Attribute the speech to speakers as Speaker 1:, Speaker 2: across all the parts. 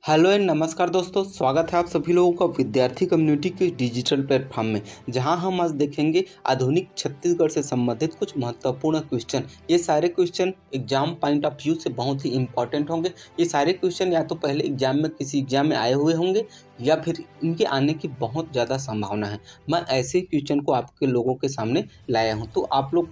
Speaker 1: Hello and नमस्कार दोस्तों, स्वागत है आप सभी लोगों का विद्यार्थी कम्युनिटी के डिजिटल प्लेटफॉर्म में, जहां हम आज देखेंगे आधुनिक छत्तीसगढ़ से संबंधित कुछ महत्वपूर्ण क्वेश्चन। ये सारे question exam point of view से बहुत ही इंपॉर्टेंट होंगे। ये सारे क्वेश्चन या तो पहले एग्जाम में किसी एग्जाम में आए हुए होंगे या फिर इनके आने की बहुत ज़्यादा संभावना है। मैं ऐसे क्वेश्चन को आपके लोगों के सामने लाया हूँ, तो आप लोग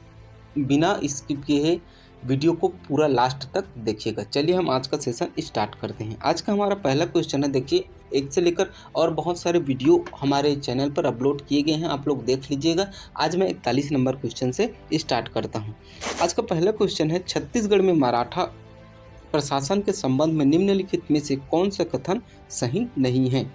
Speaker 1: बिना स्किप किए वीडियो को पूरा लास्ट तक देखिएगा। चलिए हम आज का सेशन स्टार्ट करते हैं। आज का हमारा पहला क्वेश्चन है, देखिए एक से लेकर और बहुत सारे वीडियो हमारे चैनल पर अपलोड किए गए हैं, आप लोग देख लीजिएगा। आज मैं 41 नंबर क्वेश्चन से स्टार्ट करता हूं। आज का पहला क्वेश्चन है, छत्तीसगढ़ में मराठा प्रशासन के संबंध में निम्नलिखित में से कौन सा कथन सही नहीं है।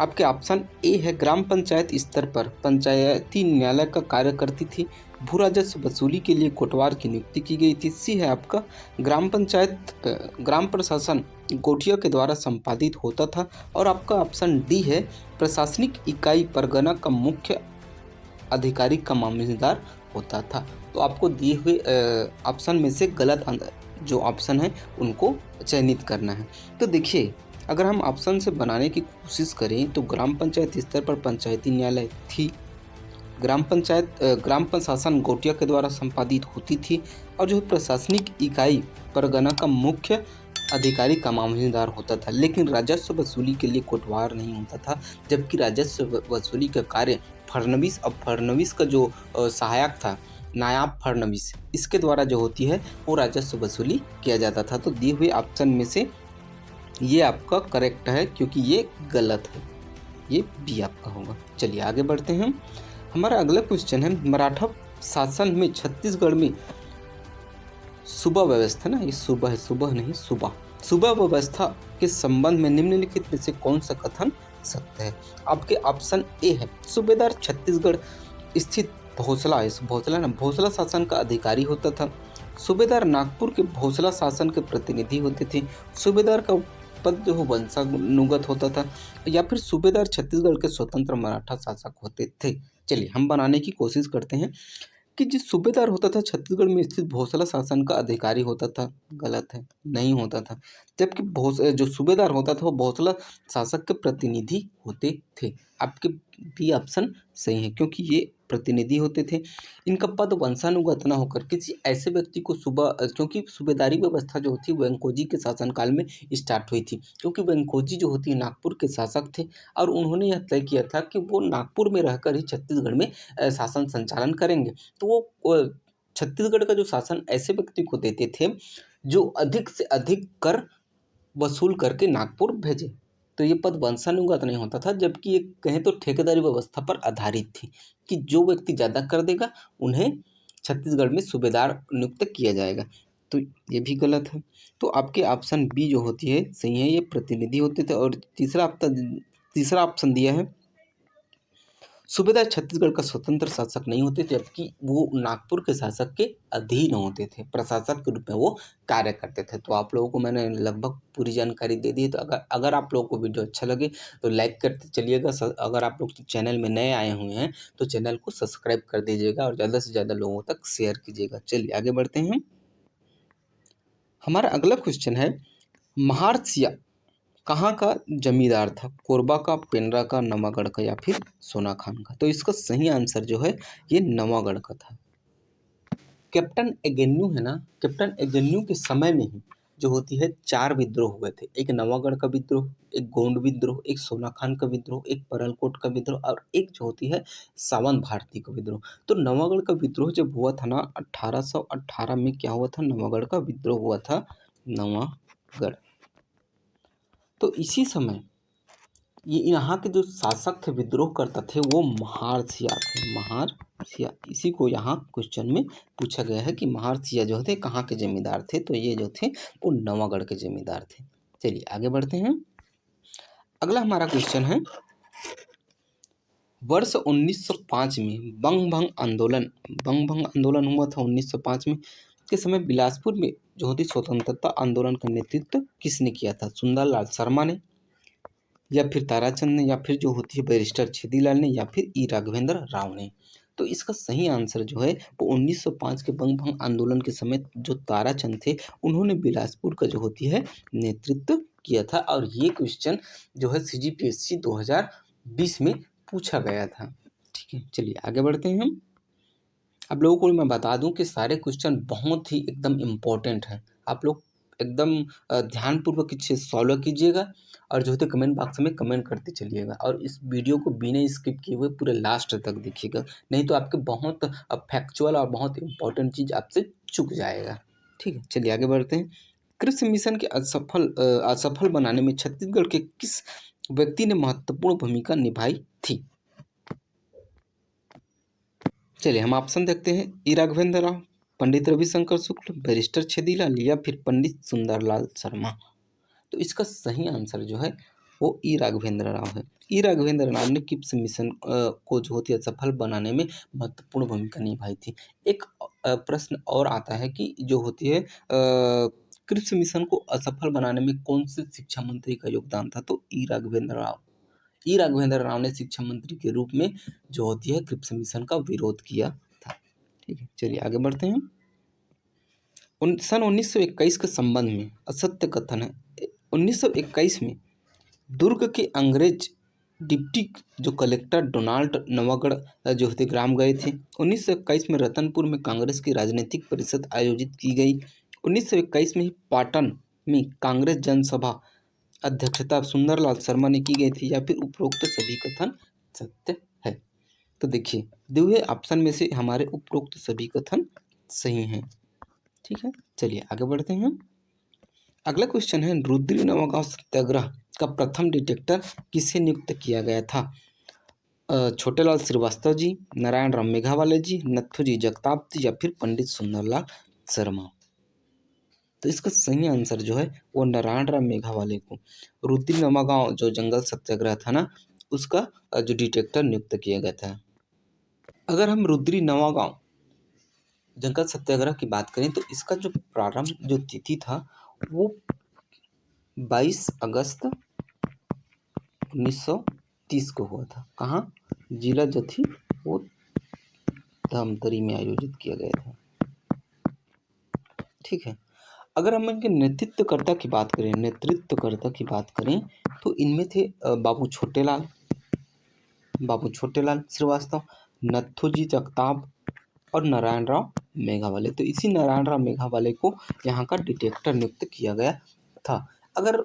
Speaker 1: आपके ऑप्शन ए है, ग्राम पंचायत स्तर पर पंचायती न्यायालय का कार्य करती थी, भू राजस्व वसूली के लिए कोटवार की नियुक्ति की गई थी। सी है आपका, ग्राम प्रशासन गोठिया के द्वारा संपादित होता था। और आपका ऑप्शन डी है, प्रशासनिक इकाई परगना का मुख्य अधिकारी का मामलेदार होता था। तो आपको दिए हुए ऑप्शन में से गलत जो ऑप्शन है उनको चयनित करना है। तो देखिए, अगर हम ऑप्शन से बनाने की कोशिश करें तो ग्राम पंचायत स्तर पर पंचायती न्यायालय थी, ग्राम प्रशासन गोटिया के द्वारा संपादित होती थी, और जो प्रशासनिक इकाई परगना का मुख्य अधिकारी का मामलेदार होता था। लेकिन राजस्व वसूली के लिए कोटवार नहीं होता था, जबकि राजस्व वसूली का कार्य फडणवीस और फडणवीस का जो सहायक था नायाब फडणवीस, इसके द्वारा जो होती है वो राजस्व वसूली किया जाता था। तो दिए हुए ऑप्शन में से ये आपका करेक्ट है, क्योंकि ये गलत है, ये बी आपका होगा। चलिए आगे बढ़ते हैं। हमारा अगला क्वेश्चन है, मराठा शासन में छत्तीसगढ़ में सूबा व्यवस्था, ना ये सूबा है, सूबा नहीं सूबा, सूबा व्यवस्था के संबंध में निम्नलिखित में से कौन सा कथन सत्य है। आपके ऑप्शन ए है, सूबेदार छत्तीसगढ़ स्थित भोसला शासन का अधिकारी होता था। सूबेदार नागपुर के भोसला शासन के प्रतिनिधि होते थे। सूबेदार का पद जो वंशानुगत होता था, या फिर सूबेदार छत्तीसगढ़ के स्वतंत्र मराठा शासक होते थे। चलिए हम बनाने की कोशिश करते हैं कि जो सूबेदार होता था छत्तीसगढ़ में स्थित भोसला शासन का अधिकारी होता था। गलत है, नहीं होता था। जबकि जो सूबेदार होता था वो भोसला शासक के प्रतिनिधि होते थे। आपके बी ऑप्शन सही है, क्योंकि ये प्रतिनिधि होते थे। इनका पद वंशानुगत न होकर किसी ऐसे व्यक्ति को क्योंकि सूबेदारी व्यवस्था जो होती है वेंकोजी के शासनकाल में स्टार्ट हुई थी, क्योंकि वेंकोजी जो होती है नागपुर के शासक थे, और उन्होंने यह तय किया था कि वो नागपुर में रहकर ही छत्तीसगढ़ में शासन संचालन करेंगे। तो वो छत्तीसगढ़ का जो शासन ऐसे व्यक्ति को देते थे जो अधिक से अधिक कर वसूल करके नागपुर भेजे। तो ये पद वंशानुगत नहीं होता था, जबकि ये कहें तो ठेकेदारी व्यवस्था पर आधारित थी कि जो व्यक्ति ज़्यादा कर देगा उन्हें छत्तीसगढ़ में सूबेदार नियुक्त किया जाएगा। तो ये भी गलत है। तो आपके ऑप्शन बी जो होती है सही है, ये प्रतिनिधि होते थे। और तीसरा ऑप्शन दिया है, सूबेदार छत्तीसगढ़ का स्वतंत्र शासक नहीं होते, जबकि वो नागपुर के शासक के अधीन होते थे, प्रशासक के रूप में वो कार्य करते थे। तो आप लोगों को मैंने लगभग पूरी जानकारी दे दी है। तो अगर आप लोगों को वीडियो अच्छा लगे तो लाइक करते चलिएगा। अगर आप लोग चैनल में नए आए हुए हैं तो चैनल को सब्सक्राइब कर दीजिएगा और ज़्यादा से ज़्यादा लोगों तक शेयर कीजिएगा। चलिए आगे बढ़ते हैं। हमारा अगला क्वेश्चन है, महारसिया कहाँ का जमींदार था, कोरबा का, पेंड्रा का, नवागढ़ का, या फिर सोनाखान का। तो इसका सही आंसर जो है ये नवागढ़ का था। कैप्टन एगेन्यू है ना, कैप्टन एगेन्यू के समय में ही जो होती है 4 विद्रोह हुए थे। एक नवागढ़ का विद्रोह, एक गोंड विद्रोह, एक सोनाखान का विद्रोह, एक परलकोट का विद्रोह, और एक जो होती है सावन भारती का विद्रोह। तो नवागढ़ का विद्रोह जब हुआ था ना 1818 में, क्या हुआ था, नवागढ़ का विद्रोह हुआ था, नवागढ़। तो इसी समय ये यहाँ के जो शासक थे, विद्रोह करता थे, वो महारसिया थे, महारसिया। इसी को यहाँ क्वेश्चन में पूछा गया है कि महारसिया जो थे कहाँ के जमींदार थे। तो ये जो थे वो नवागढ़ के जमींदार थे। चलिए आगे बढ़ते हैं। अगला हमारा क्वेश्चन है, वर्ष 1905 में बंग भंग आंदोलन हुआ था 1905 में। के समय बिलासपुर में जो होती स्वतंत्रता आंदोलन का नेतृत्व किसने किया था, सुंदरलाल शर्मा ने, या फिर ताराचंद ने, या फिर जो होती है बैरिस्टर छेदीलाल ने, या फिर ई राघवेंद्र राव ने। तो इसका सही आंसर जो है वो 1905 के बंग भंग आंदोलन के समय जो ताराचंद थे उन्होंने बिलासपुर का जो होती है नेतृत्व किया था और ये क्वेश्चन जो है CGPSC 2020 में पूछा गया था। ठीक है, चलिए आगे बढ़ते हैं हम। आप लोगों को मैं बता दूं कि सारे क्वेश्चन बहुत ही एकदम इम्पोर्टेंट हैं। आप लोग एकदम ध्यानपूर्वक इसे सॉल्व कीजिएगा और जो है कमेंट बॉक्स में कमेंट करते चलिएगा और इस वीडियो को बिना स्किप किए हुए पूरे लास्ट तक देखिएगा, नहीं तो आपके बहुत फैक्चुअल और बहुत इंपॉर्टेंट चीज़ आपसे चूक जाएगा। ठीक है, चलिए आगे बढ़ते हैं। कृषि मिशन के असफल बनाने में छत्तीसगढ़ के किस व्यक्ति ने महत्वपूर्ण भूमिका निभाई थी? चलिए हम ऑप्शन देखते हैं। ई राघवेंद्र राव, पंडित रविशंकर शुक्ल, बैरिस्टर छेदीलाल या फिर पंडित सुंदरलाल शर्मा। तो इसका सही आंसर जो है वो ई राघवेंद्र राव है। ई राघवेंद्र राव ने किप्स मिशन को जो होती है सफल बनाने में महत्वपूर्ण भूमिका निभाई थी। एक प्रश्न और आता है कि जो होती है क्रिप्स मिशन को असफल बनाने में कौन से शिक्षा मंत्री का योगदान था? तो ई राघवेंद्र राव। ई राघवेंद्र राव ने शिक्षा मंत्री के रूप में जो होती है क्रिप्स मिशन का विरोध किया था। ठीक है, चलिए आगे बढ़ते हैं। सन 1921 के संबंध में असत्य कथन है। 1921 में दुर्ग के अंग्रेज डिप्टी जो कलेक्टर डोनाल्ड नवागढ़ जो थे ग्राम गए थे। 1921 में रतनपुर में कांग्रेस की राजनीतिक परिषद आयोजित की गई। 1921 में ही पाटन में कांग्रेस जनसभा अध्यक्षता सुंदरलाल शर्मा ने की गई थी या फिर उपरोक्त सभी कथन सत्य है? तो देखिए दिए हुए ऑप्शन में से हमारे उपरोक्त सभी कथन सही हैं। ठीक है, चलिए आगे बढ़ते हैं। अगला क्वेश्चन है रुद्री नवागांव सत्याग्रह का प्रथम डिटेक्टर किसे नियुक्त किया गया था? छोटेलाल श्रीवास्तव जी, नारायण राम मेघावाले जी, नथुजी जगताप जी या फिर पंडित सुंदरलाल शर्मा। तो इसका सही आंसर जो है वो नारायण राम मेघावाले को रुद्री नवागांव जो जंगल सत्याग्रह था ना उसका जो डिटेक्टर नियुक्त किया गया था। अगर हम रुद्री नवागांव जंगल सत्याग्रह की बात करें तो इसका जो प्रारंभ जो तिथि था वो 22 अगस्त 1930 को हुआ था। कहाँ? जिला जथी वो धमतरी में आयोजित किया गया था। ठीक है, अगर हम इनके नेतृत्वकर्ता की बात करें तो इनमें थे बाबू छोटेलाल श्रीवास्तव, नथुजी जगताप और नारायण राव मेघावाले। तो इसी नारायण राव मेघावाले को यहाँ का डिटेक्टर नियुक्त किया गया था। अगर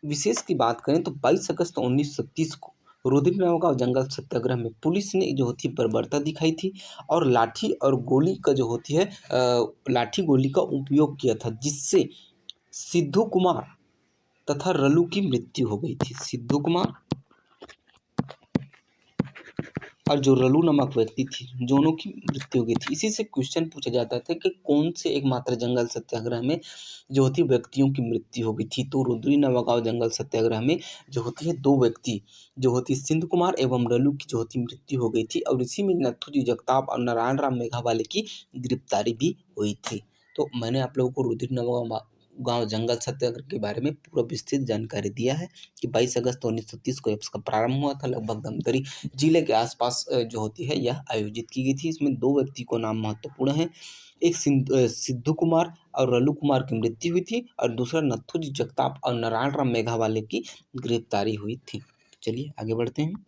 Speaker 1: विशेष की बात करें तो 22 अगस्त 1930 को रुद्री नवागांव जंगल सत्याग्रह में पुलिस ने जो होती है बर्बरता दिखाई थी और लाठी और गोली का जो होती है लाठी गोली का उपयोग किया था, जिससे सिद्धू कुमार तथा रलू की मृत्यु हो गई थी। सिद्धू कुमार और जो रलू नामक व्यक्ति थी दोनों की मृत्यु हो गई थी। इसी से क्वेश्चन पूछा जाता था कि कौन से एकमात्र जंगल सत्याग्रह में जो होती व्यक्तियों की मृत्यु हो गई थी? तो रुद्री नवागांव जंगल सत्याग्रह में जो होती है दो व्यक्ति जो होती सिंधु कुमार एवं रलू की जो होती मृत्यु हो गई थी और इसी में नथुजी जगताप और नारायण राम मेघावाले की गिरफ्तारी भी हुई थी। तो मैंने आप लोगों को रुद्री नवागांव जंगल सत्याग्रह के बारे में पूरा विस्तृत जानकारी दिया है कि 22 अगस्त 1930 को इसका प्रारंभ हुआ था। लगभग धमतरी जिले के आसपास जो होती है यह आयोजित की गई थी। इसमें दो व्यक्ति को नाम महत्वपूर्ण है, एक सिद्धू कुमार और रलू कुमार की मृत्यु हुई थी और दूसरा नथुजी जगताप और नारायण राम मेघावाले की गिरफ्तारी हुई थी। चलिए आगे बढ़ते हैं।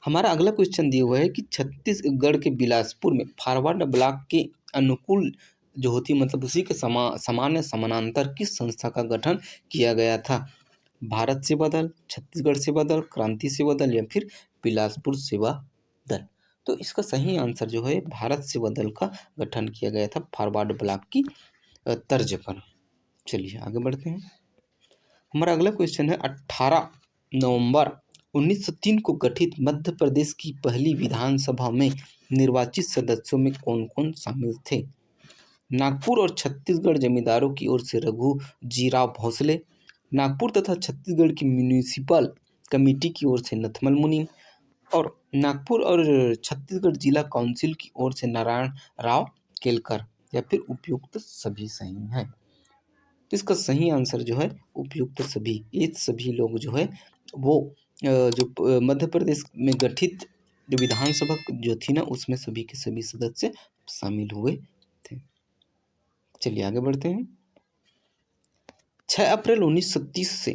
Speaker 1: हमारा अगला क्वेश्चन दिया हुआ है कि छत्तीसगढ़ के बिलासपुर में फॉरवर्ड ब्लॉक के अनुकूल जो होती है मतलब उसी के सामान्य समानांतर किस संस्था का गठन किया गया था? भारत सेवा दल, छत्तीसगढ़ सेवा दल, क्रांति सेवा दल या फिर बिलासपुर सेवा दल। तो इसका सही आंसर जो है भारत सेवा दल का गठन किया गया था फॉरवर्ड ब्लॉक की तर्ज पर। चलिए आगे बढ़ते हैं। हमारा अगला क्वेश्चन है 18 नवंबर 1903 को गठित मध्य प्रदेश की पहली विधानसभा में निर्वाचित सदस्यों में कौन कौन शामिल थे? नागपुर और छत्तीसगढ़ जमींदारों की ओर से रघु जी राव भोसले, नागपुर तथा छत्तीसगढ़ की म्यूनिसिपल कमेटी की ओर से नथमल मुनि और नागपुर और छत्तीसगढ़ जिला काउंसिल की ओर से नारायण राव केलकर या फिर उपयुक्त सभी सही हैं? तो इसका सही आंसर जो है उपयुक्त सभी। ये सभी लोग जो है वो जो मध्य प्रदेश में गठित जो विधानसभा जो थी ना उसमें सभी के सभी सदस्य शामिल हुए थे। चलिए आगे बढ़ते हैं। 6 अप्रैल 1930 से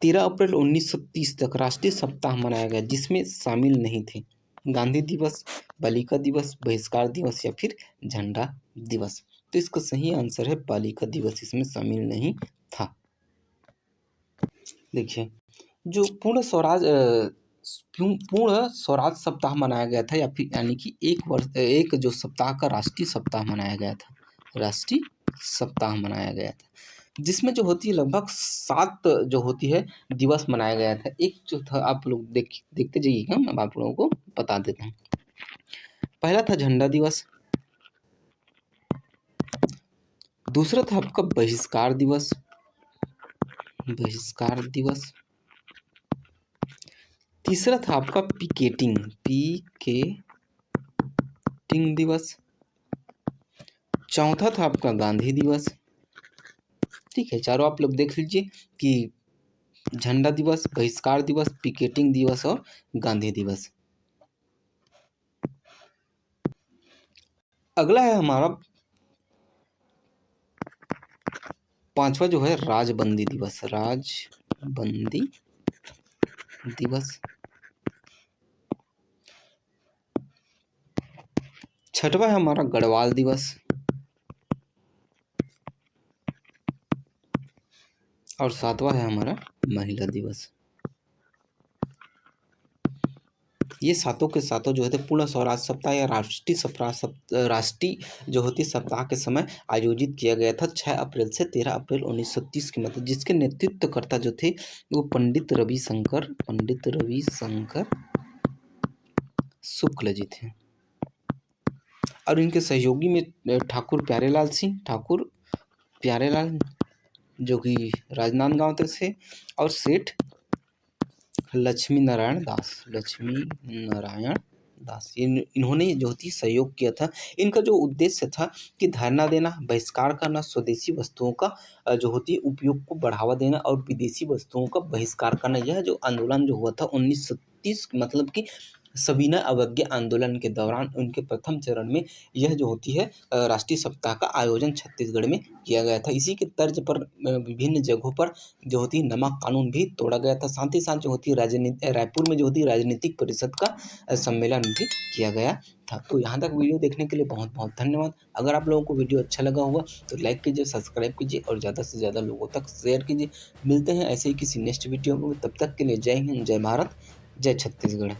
Speaker 1: 13 अप्रैल 1930 तक राष्ट्रीय सप्ताह मनाया गया, जिसमें शामिल नहीं थे गांधी दिवस, बालिका दिवस, बहिष्कार दिवस या फिर झंडा दिवस। तो इसका सही आंसर है बालिका दिवस, इसमें शामिल नहीं था। देखिए, जो पूर्ण स्वराज सप्ताह मनाया गया था, या फिर यानी कि एक जो सप्ताह का राष्ट्रीय सप्ताह मनाया गया था, राष्ट्रीय सप्ताह मनाया गया था, जिसमें जो होती है लगभग 7 जो होती है दिवस मनाया गया था। एक जो था, आप लोग देखते जाइएगा, मैं आप लोगों को बता देता हूँ। पहला था झंडा दिवस, दूसरा था आपका बहिष्कार दिवस, तीसरा था आपका पिकेटिंग दिवस, चौथा था आपका गांधी दिवस। ठीक है, चारों आप लोग देख लीजिए कि झंडा दिवस, बहिष्कार दिवस, पिकेटिंग दिवस और गांधी दिवस। अगला है हमारा 5वां जो है राजबंदी दिवस, 6वां है हमारा गढ़वाल दिवस, और 7वां है हमारा महिला दिवस। ये सातों के सातों जो है पूर्ण स्वराज सप्ताह या राष्ट्रीय जो होती सप्ताह के समय आयोजित किया गया था 6 अप्रैल से 13 अप्रैल 1930 के मध्य, जिसके नेतृत्वकर्ता जो थे वो पंडित रविशंकर शुक्ल जी थे, और इनके सहयोगी में ठाकुर प्यारेलाल जो कि राजनांदगांव से, और सेठ लक्ष्मी नारायण दास इन्होंने जो होती सहयोग किया था। इनका जो उद्देश्य था कि धरना देना, बहिष्कार करना, स्वदेशी वस्तुओं का जो होती है उपयोग को बढ़ावा देना और विदेशी वस्तुओं का बहिष्कार करना। यह जो आंदोलन जो हुआ था 1930, मतलब कि सविनय अवज्ञा आंदोलन के दौरान उनके प्रथम चरण में यह जो होती है राष्ट्रीय सप्ताह का आयोजन छत्तीसगढ़ में किया गया था। इसी के तर्ज पर विभिन्न जगहों पर जो होती है नमक कानून भी तोड़ा गया था। साथ ही साथ जो होती है रायपुर में जो होती है राजनीतिक परिषद का सम्मेलन भी किया गया था। तो यहाँ तक वीडियो देखने के लिए बहुत बहुत धन्यवाद। अगर आप लोगों को वीडियो अच्छा लगा होगा तो लाइक कीजिए, सब्सक्राइब कीजिए और ज़्यादा से ज़्यादा लोगों तक शेयर कीजिए। मिलते हैं ऐसे ही किसी नेक्स्ट वीडियो में, तब तक के लिए जय हिंद, जय भारत, जय छत्तीसगढ़।